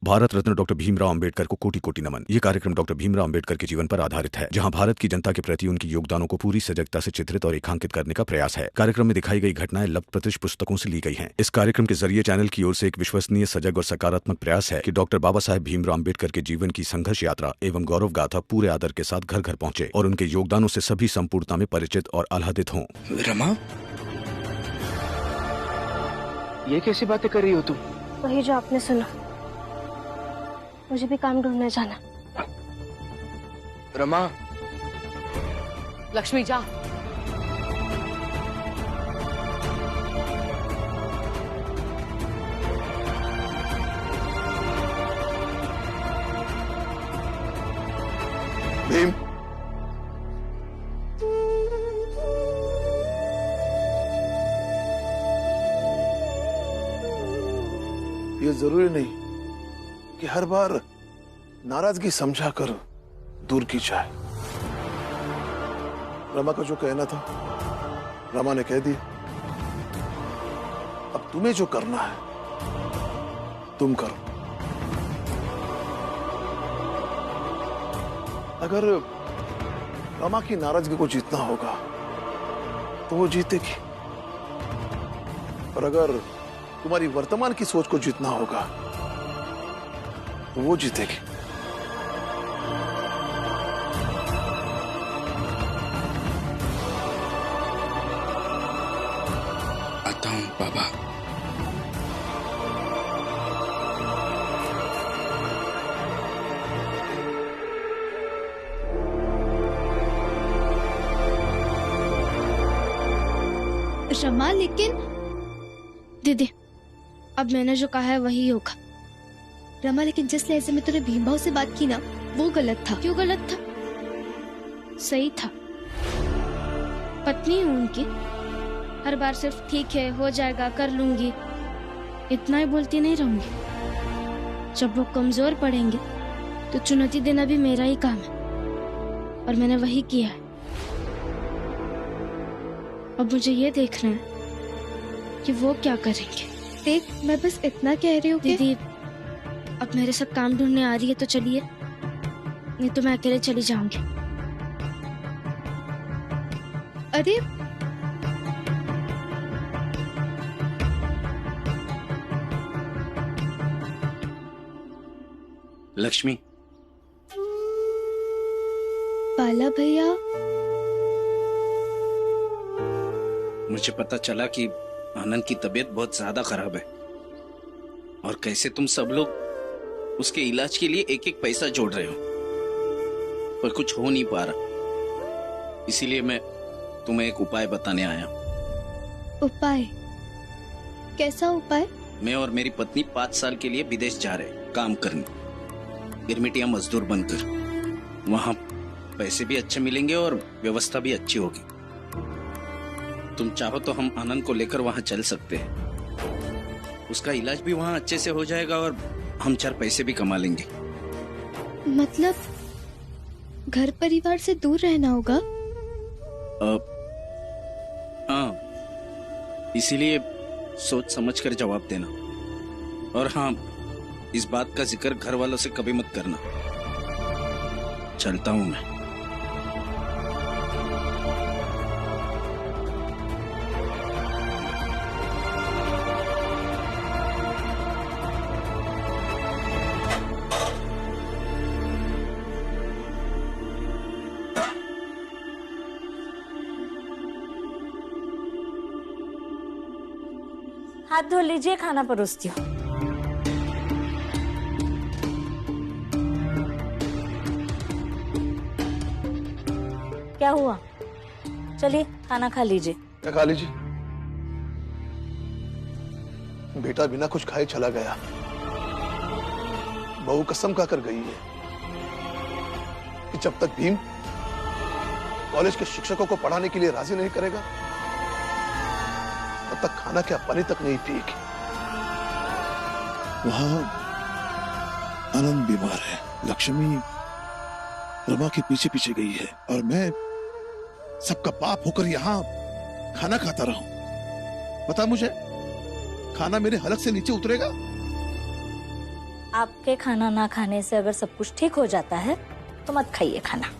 Bharat Ratna doctor Bhimrao Ambedkar को कोटि कोटि नमन। ये कार्यक्रम डॉक्टर भीमराव अंबेडकर के जीवन पर आधारित है, जहां भारत की जनता के प्रति उनके योगदानों को पूरी सजगता से चित्रित और रेखांकित करने का प्रयास है। कार्यक्रम में दिखाई गई घटनाएं लब्ध प्रतिष्ठ पुस्तकों से ली गई हैं। इस कार्यक्रम के जरिए चैनल की ओर से एक विश्वसनीय, सजग और सकारात्मक प्रयास है कि डॉक्टर बाबा साहेब भीमराव अंबेडकर के जीवन की संघर्ष यात्रा एवं गौरव गाथा पूरे आदर के साथ घर घर पहुंचे और उनके योगदानों से सभी संपूर्णता में परिचित और आह्लादित हों। रमा, ये कैसी बातें कर रही हो तुम? वही जो आपने सुना। मुझे भी काम ढूंढने जाना। रमा, लक्ष्मी जा। भीम, ये जरूरी नहीं कि हर बार नाराजगी समझा कर दूर की जाए। रमा का जो कहना था रमा ने कह दिया। अब तुम्हें जो करना है तुम करो। अगर रमा की नाराजगी को जीतना होगा तो वो जीतेगी, और अगर तुम्हारी वर्तमान की सोच को जीतना होगा तो वो जीतेगी। आता हूं बाबा। रमा, लेकिन दीदी, अब मैंने जो कहा है वही होगा। रमा, लेकिन जिस लहजे में तूने भीमभाव से बात की ना, वो गलत था। क्यों गलत था? सही था। पत्नी हूं उनकी, हर बार सिर्फ ठीक है, हो जाएगा, कर लूंगी, इतना ही बोलती नहीं रहूंगी। जब वो कमजोर पड़ेंगे तो चुनौती देना भी मेरा ही काम है, और मैंने वही किया है। अब मुझे ये देखना है कि वो क्या करेंगे। देख, मैं बस इतना कह रही हूँ दीदी, अब मेरे साथ काम ढूंढने आ रही है तो चलिए, नहीं तो मैं अकेले चली जाऊंगी। अरे लक्ष्मी, बाला भैया, मुझे पता चला कि आनंद की तबीयत बहुत ज्यादा खराब है, और कैसे तुम सब लोग उसके इलाज के लिए एक एक पैसा जोड़ रहे हो, पर कुछ हो नहीं पा रहा। इसीलिए मैं तुम्हें एक उपाय बताने आया हूं। उपाय? कैसा उपाय? मैं और मेरी पत्नी 5 साल के लिए विदेश जा रहे हैं काम करने, गिरमिटिया मजदूर बनकर। वहां पैसे भी अच्छे मिलेंगे और व्यवस्था भी अच्छी होगी। तुम चाहो तो हम आनंद को लेकर वहां चल सकते हैं। उसका इलाज भी वहां अच्छे से हो जाएगा और हम 4 पैसे भी कमा लेंगे। मतलब घर परिवार से दूर रहना होगा? हाँ, इसीलिए सोच समझ कर जवाब देना। और हाँ, इस बात का जिक्र घर वालों से कभी मत करना। चलता हूं मैं। हाथ धो लीजिए, खाना परोसती हूँ। क्या हुआ? चलिए खाना खा लीजिए। क्या खा लीजिए? बेटा बिना कुछ खाए चला गया। बहू कसम खाकर गई है कि जब तक भीम कॉलेज के शिक्षकों को पढ़ाने के लिए राजी नहीं करेगा तब तक खाना क्या पानी तक नहीं पिएगी। वहां आनंद बीमार है, लक्ष्मी रमा के पीछे पीछे गई है, और मैं सबका बाप होकर यहाँ खाना खाता रहूं। बता मुझे, खाना मेरे हलक से नीचे उतरेगा? आपके खाना ना खाने से अगर सब कुछ ठीक हो जाता है तो मत खाइए खाना।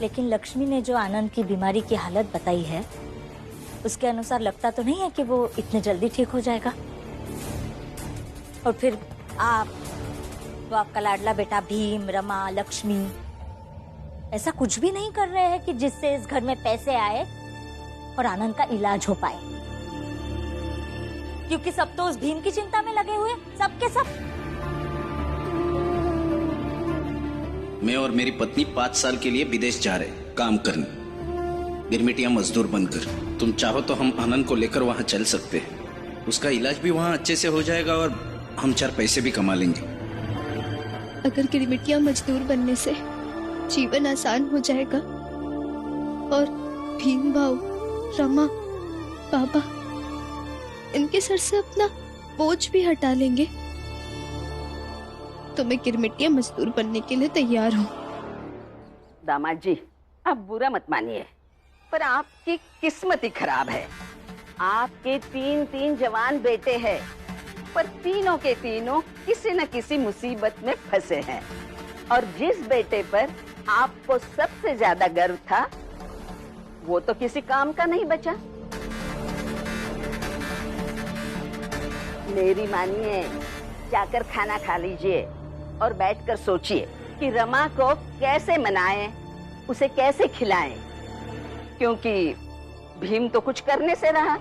लेकिन लक्ष्मी ने जो आनंद की बीमारी की हालत बताई है उसके अनुसार लगता तो नहीं है कि वो इतने जल्दी ठीक हो जाएगा। और फिर आप, वो आपका लाडला बेटा भीम, रमा, लक्ष्मी ऐसा कुछ भी नहीं कर रहे हैं कि जिससे इस घर में पैसे आए और आनंद का इलाज हो पाए, क्योंकि सब तो उस भीम की चिंता में लगे हुए, सब के सब। मैं और मेरी पत्नी 5 साल के लिए विदेश जा रहे काम करने, गिरमिटिया मजदूर बनकर। तुम चाहो तो हम आनंद को लेकर वहां चल सकते हैं। उसका इलाज भी वहां अच्छे से हो जाएगा और हम 4 पैसे भी कमा लेंगे। अगर गिरमिटिया मजदूर बनने से जीवन आसान हो जाएगा और भीम भाव, रमा, बाबा इनके सर से अपना बोझ भी हटा लेंगे तो मैं गिरमिटिया मजदूर बनने के लिए तैयार हूँ। दामाद जी, आप बुरा मत मानिए, पर आपकी किस्मत ही खराब है। आपके 3 जवान बेटे हैं, पर तीनों के तीनों किसी न किसी मुसीबत में फंसे हैं। और जिस बेटे पर आपको सबसे ज्यादा गर्व था वो तो किसी काम का नहीं बचा। मेरी मानिए, जाकर खाना खा लीजिए और बैठकर सोचिए कि रमा को कैसे मनाएं, उसे कैसे खिलाएं, क्योंकि भीम तो कुछ करने से रहा।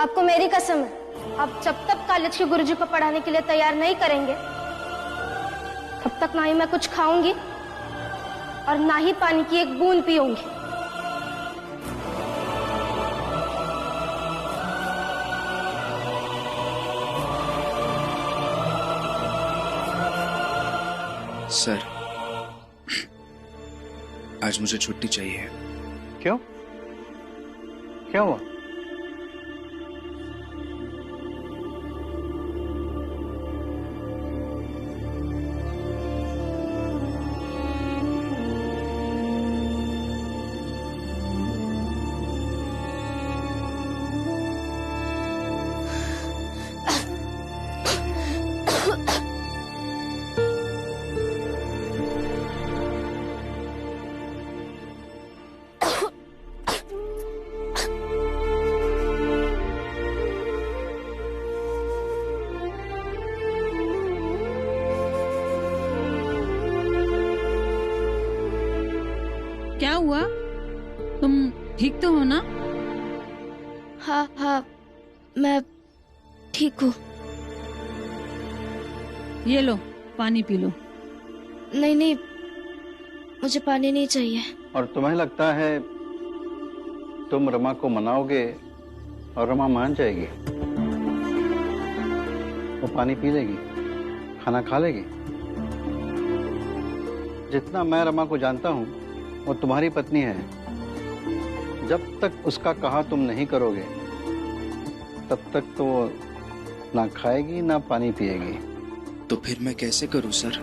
आपको मेरी कसम है, आप जब तक कॉलेज के गुरुजी को पढ़ाने के लिए तैयार नहीं करेंगे तब तक ना ही मैं कुछ खाऊंगी और ना ही पानी की एक बूंद पीऊंगी। सर, आज मुझे छुट्टी चाहिए। क्यों? क्या हुआ? क्या हुआ? तुम ठीक तो हो ना? हाँ हाँ, मैं ठीक हूँ। ये लो, पानी पी लो। नहीं नहीं, मुझे पानी नहीं चाहिए। और तुम्हें लगता है तुम रमा को मनाओगे और रमा मान जाएगी? वो पानी पी लेगी, खाना खा लेगी। जितना मैं रमा को जानता हूँ वो तुम्हारी पत्नी है। जब तक उसका कहा तुम नहीं करोगे तब तक तो वो ना खाएगी ना पानी पिएगी। तो फिर मैं कैसे करूं सर?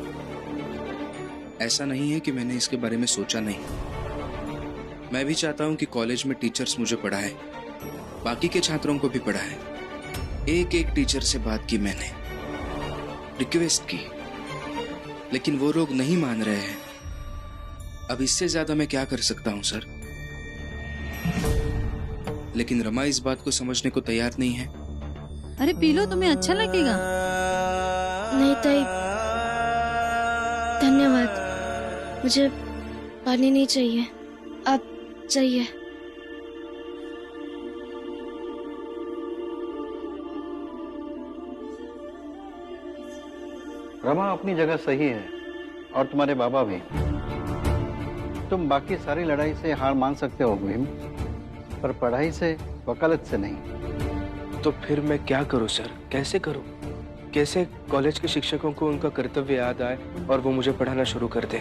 ऐसा नहीं है कि मैंने इसके बारे में सोचा नहीं। मैं भी चाहता हूं कि कॉलेज में टीचर्स मुझे पढ़ाएं, बाकी के छात्रों को भी पढ़ाएं। एक एक टीचर से बात की मैंने, रिक्वेस्ट की, लेकिन वो लोग नहीं मान रहे हैं। अब इससे ज्यादा मैं क्या कर सकता हूं सर? लेकिन रमा इस बात को समझने को तैयार नहीं है। अरे पी लो, तुम्हें अच्छा लगेगा। नहीं ताई, धन्यवाद। मुझे पानी नहीं चाहिए, आप चाहिए। रमा अपनी जगह सही है और तुम्हारे बाबा भी। तुम बाकी सारी लड़ाई से हार मान सकते हो भीम, पर पढ़ाई से, वकालत से नहीं। तो फिर मैं क्या करूं सर? कैसे करूं? कैसे कॉलेज के शिक्षकों को उनका कर्तव्य याद आए और वो मुझे पढ़ाना शुरू कर दें?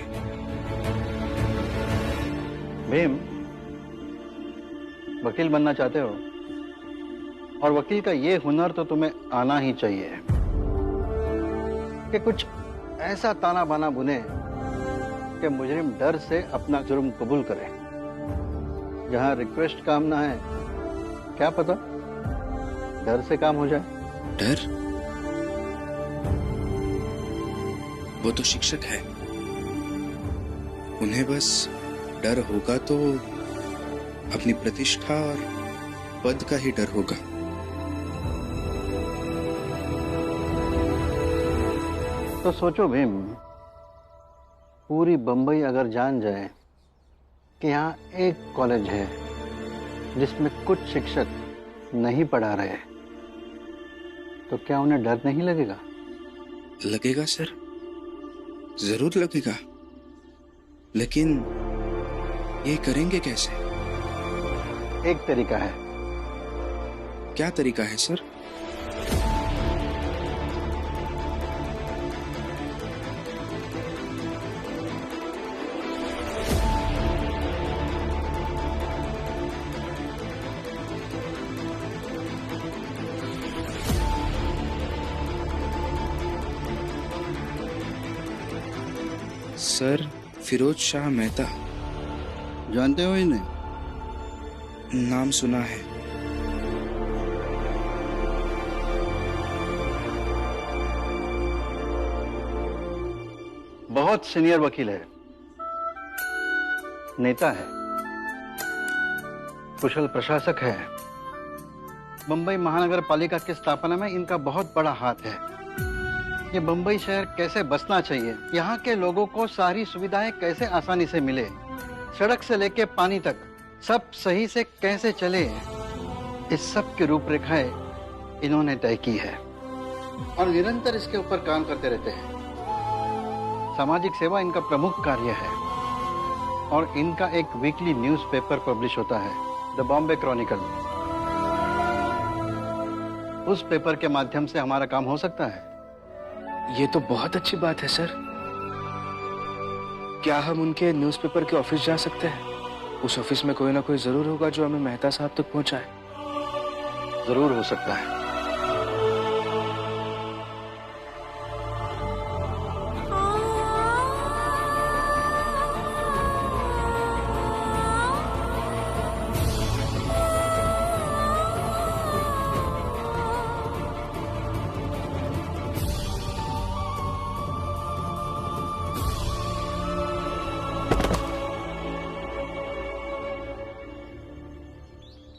भीम, वकील बनना चाहते हो और वकील का ये हुनर तो तुम्हें आना ही चाहिए कि कुछ ऐसा ताना बाना बुने कि मुजरिम डर से अपना जुर्म कबूल करे। जहाँ रिक्वेस्ट काम ना है, क्या पता डर से काम हो जाए। डर? वो तो शिक्षक है, उन्हें बस डर होगा तो अपनी प्रतिष्ठा और पद का ही डर होगा। तो सोचो भीम, पूरी बंबई अगर जान जाए कि यहाँ एक कॉलेज है जिसमें कुछ शिक्षक नहीं पढ़ा रहे, तो क्या उन्हें डर नहीं लगेगा? लगेगा सर, जरूर लगेगा, लेकिन ये करेंगे कैसे? एक तरीका है। क्या तरीका है सर? सर, फिरोज शाह मेहता। जानते हो इन्हें? नाम सुना है। बहुत सीनियर वकील है, नेता है, कुशल प्रशासक है। बंबई महानगर पालिका की स्थापना में इनका बहुत बड़ा हाथ है। ये बंबई शहर कैसे बसना चाहिए, यहाँ के लोगों को सारी सुविधाएं कैसे आसानी से मिले, सड़क से लेके पानी तक सब सही से कैसे चले, इस सब की रूपरेखाएं इन्होंने तय की है और निरंतर इसके ऊपर काम करते रहते हैं। सामाजिक सेवा इनका प्रमुख कार्य है और इनका एक वीकली न्यूज़पेपर पब्लिश होता है, द बॉम्बे क्रॉनिकल। उस पेपर के माध्यम से हमारा काम हो सकता है। ये तो बहुत अच्छी बात है सर। क्या हम उनके न्यूज़पेपर के ऑफिस जा सकते हैं? उस ऑफिस में कोई ना कोई जरूर होगा जो हमें मेहता साहब तक पहुंचाए। जरूर हो सकता है।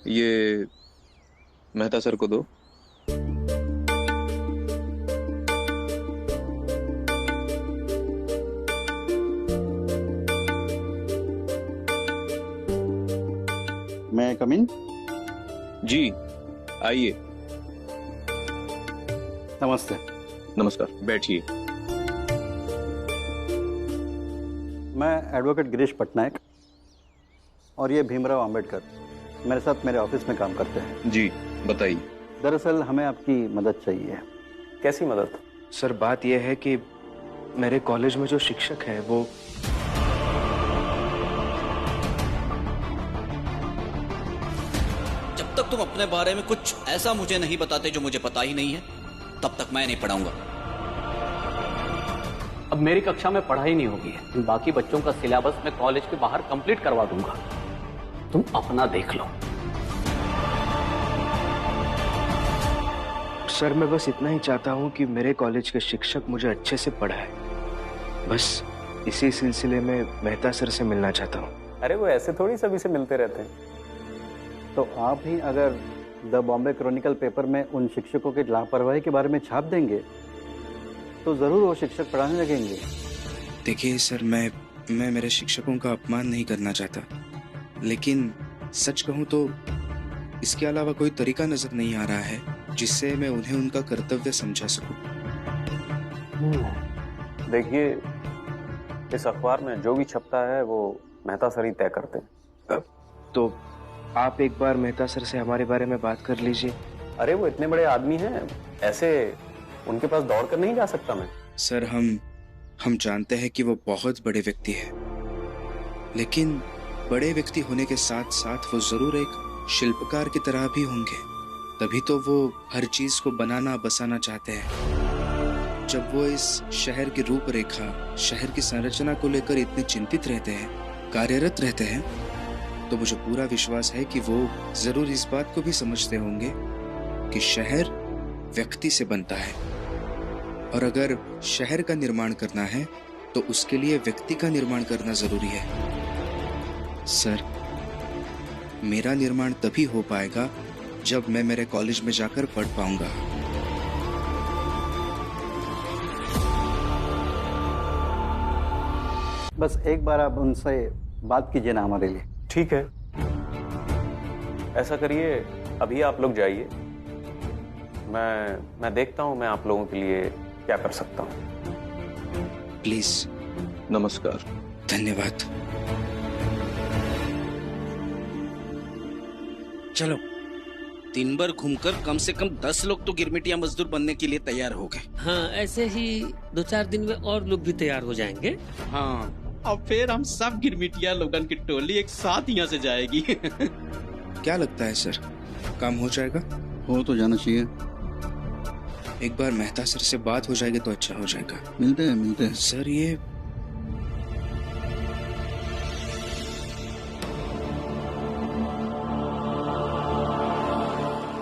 ये मेहता सर को दो। मैं कम इन? जी आइए। नमस्ते। नमस्कार, बैठिए। मैं एडवोकेट गिरीश पटनायक और ये भीमराव अंबेडकर मेरे साथ मेरे ऑफिस में काम करते हैं। जी बताइए। दरअसल हमें आपकी मदद चाहिए। कैसी मदद? सर, बात यह है कि मेरे कॉलेज में जो शिक्षक हैं वो जब तक तुम अपने बारे में कुछ ऐसा मुझे नहीं बताते जो मुझे पता ही नहीं है, तब तक मैं नहीं पढ़ाऊंगा। अब मेरी कक्षा में पढ़ाई नहीं होगी, इन बाकी बच्चों का सिलेबस मैं कॉलेज के बाहर कंप्लीट करवा दूंगा। तुम अपना देख लो। सर, मैं बस इतना ही चाहता हूं कि मेरे कॉलेज के शिक्षक मुझे अच्छे से पढ़ाए। बस इसी सिलसिले में मेहता सर से मिलना चाहता हूं। अरे वो ऐसे थोड़ी सभी से मिलते रहते हैं। तो आप ही अगर द बॉम्बे क्रॉनिकल पेपर में उन शिक्षकों की लापरवाही के बारे में छाप देंगे तो जरूर वो शिक्षक पढ़ाने लगेंगे। देखिए सर, मैं मेरे शिक्षकों का अपमान नहीं करना चाहता, लेकिन सच कहूं तो इसके अलावा कोई तरीका नजर नहीं आ रहा है जिससे मैं उन्हें उनका कर्तव्य समझा सकूं। देखिए, इस अखबार में जो भी छपता है वो मेहता सर ही तय करते हैं। तो आप एक बार मेहता सर से हमारे बारे में बात कर लीजिए। अरे वो इतने बड़े आदमी हैं, ऐसे उनके पास दौड़ कर नहीं जा सकता मैं। सर, हम जानते हैं कि वो बहुत बड़े व्यक्ति हैं, लेकिन बड़े व्यक्ति होने के साथ साथ वो जरूर एक शिल्पकार की तरह भी होंगे, तभी तो वो हर चीज को बनाना बसाना चाहते हैं। जब वो इस शहर की रूपरेखा, शहर की संरचना को लेकर इतने चिंतित रहते हैं, कार्यरत रहते हैं, तो मुझे पूरा विश्वास है कि वो जरूर इस बात को भी समझते होंगे कि शहर व्यक्ति से बनता है, और अगर शहर का निर्माण करना है तो उसके लिए व्यक्ति का निर्माण करना जरूरी है। सर, मेरा निर्माण तभी हो पाएगा जब मैं मेरे कॉलेज में जाकर पढ़ पाऊंगा। बस एक बार आप उनसे बात कीजिए ना हमारे लिए। ठीक है, ऐसा करिए, अभी आप लोग जाइए, मैं देखता हूं मैं आप लोगों के लिए क्या कर सकता हूं। प्लीज। नमस्कार। धन्यवाद। चलो, दिन भर घूमकर कम से कम 10 लोग तो गिरमिटिया मजदूर बनने के लिए तैयार हो गए। हाँ, ऐसे ही 2-4 दिन में और लोग भी तैयार हो जाएंगे। हाँ, और फिर हम सब गिरमिटिया लोगन की टोली एक साथ यहाँ से जाएगी। क्या लगता है सर, काम हो जाएगा? हो तो जाना चाहिए। एक बार मेहता सर से बात हो जाएगी तो अच्छा हो जाएगा। मिलते हैं सर। ये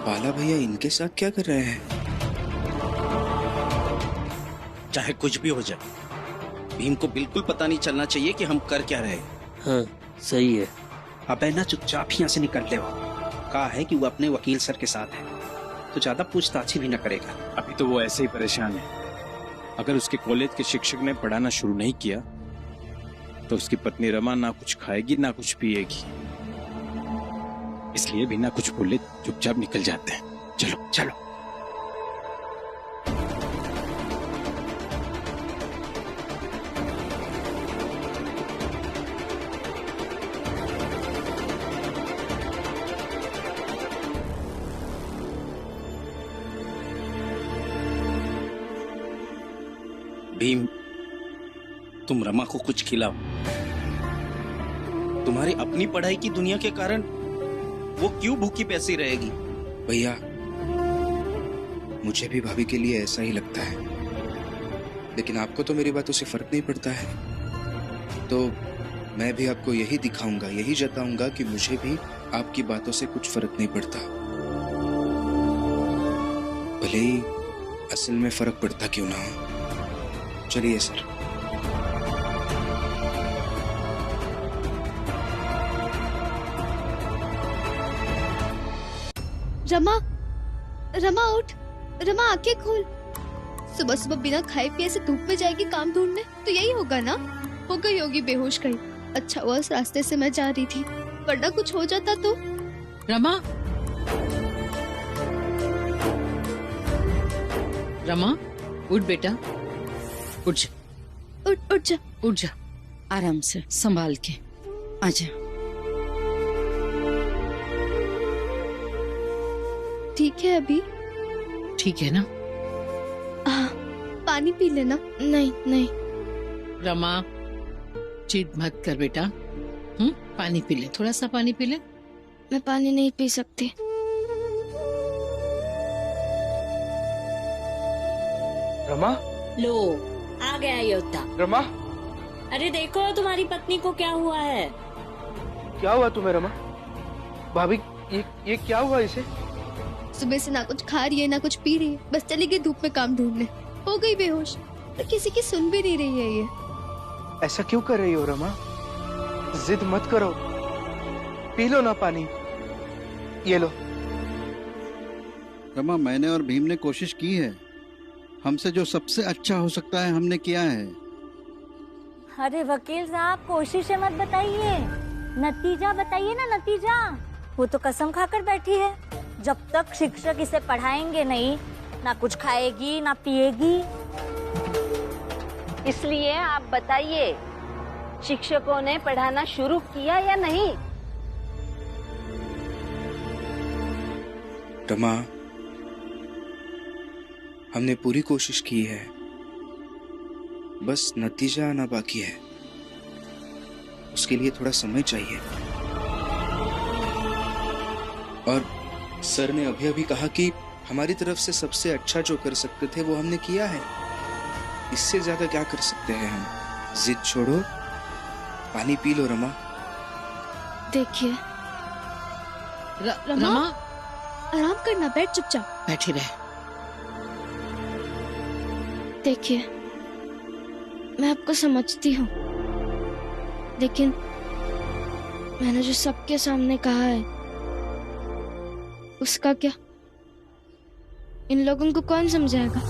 बाला भैया इनके साथ क्या कर रहे हैं? चाहे कुछ भी हो जाए, भीम को बिल्कुल पता नहीं चलना चाहिए कि हम कर क्या रहे हैं। हाँ, सही है। अब है ना, चुपचाप यहाँ से निकल ले। कहा है कि वो अपने वकील सर के साथ है, तो ज्यादा पूछताछ भी न करेगा। अभी तो वो ऐसे ही परेशान है। अगर उसके कॉलेज के शिक्षक ने पढ़ाना शुरू नहीं किया तो उसकी पत्नी रमा ना कुछ खाएगी ना कुछ पिएगी। इसलिए बिना कुछ बोले चुपचाप निकल जाते हैं। चलो चलो। भीम, तुम रमा को कुछ खिलाओ। तुम्हारी अपनी पढ़ाई की दुनिया के कारण वो क्यों भूखी प्यासी रहेगी? भैया, मुझे भी भाभी के लिए ऐसा ही लगता है, लेकिन आपको तो मेरी बातों से फर्क नहीं पड़ता है। तो मैं भी आपको यही दिखाऊंगा, यही जताऊंगा कि मुझे भी आपकी बातों से कुछ फर्क नहीं पड़ता, भले ही असल में फर्क पड़ता क्यों ना हो। चलिए सर। रमा उठ। रमा आंखें खोल। सुबह सुबह बिना खाए पिए से धूप में जाएगी काम ढूंढने, तो यही होगा ना। हो गई होगी बेहोश कहीं। अच्छा हुआ उस रास्ते से मैं जा रही थी, वरना कुछ हो जाता तो। रमा, रमा उठ बेटा, उठ जा। उठ जा, आराम से संभाल के आजा। ठीक है अभी? ठीक है ना? हाँ, पानी पी लेना। नहीं। रमा, जिद मत कर बेटा। पानी पी ले, थोड़ा सा पानी पी ले। मैं पानी नहीं पी सकती। रमा, लो आ गया योद्धा। रमा, अरे देखो तुम्हारी पत्नी को क्या हुआ है। क्या हुआ तुम्हें रमा? भाभी, ये क्या हुआ इसे? सुबह से ना कुछ खा रही है ना कुछ पी रही है, बस चली गई धूप में काम ढूंढने, हो गई बेहोश। और किसी की सुन भी नहीं रही है ये। ऐसा क्यों कर रही हो रमा? जिद मत करो, पी लो ना पानी। ये लो। रमा, मैंने और भीम ने कोशिश की है। हमसे जो सबसे अच्छा हो सकता है हमने किया है। अरे वकील साहब, कोशिशें मत बताइए, नतीजा बताइए ना, नतीजा। वो तो कसम खाकर बैठी है, जब तक शिक्षक इसे पढ़ाएंगे नहीं, ना कुछ खाएगी ना पिएगी। इसलिए आप बताइए, शिक्षकों ने पढ़ाना शुरू किया या नहीं? रमा, हमने पूरी कोशिश की है, बस नतीजा आना बाकी है। उसके लिए थोड़ा समय चाहिए। और सर ने अभी अभी कहा कि हमारी तरफ से सबसे अच्छा जो कर सकते थे वो हमने किया है। इससे ज्यादा क्या कर सकते हैं हम? जिद छोड़ो, पानी पी लो रमा। देखिए रमा, आराम करना, बैठ चुपचाप। बैठी रहे। देखिए, मैं आपको समझती हूँ, लेकिन मैंने जो सबके सामने कहा है उसका क्या? इन लोगों को कौन समझाएगा?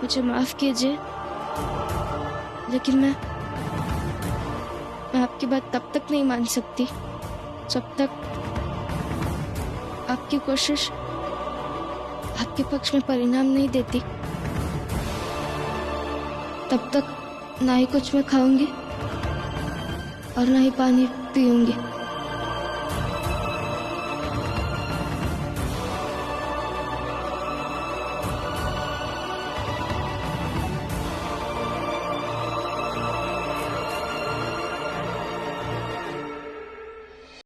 मुझे माफ कीजिए, लेकिन मैं आपकी बात तब तक नहीं मान सकती जब तक आपकी कोशिश आपके पक्ष में परिणाम नहीं देती। तब तक ना ही कुछ मैं खाऊंगी और ना ही पानी पीऊंगी।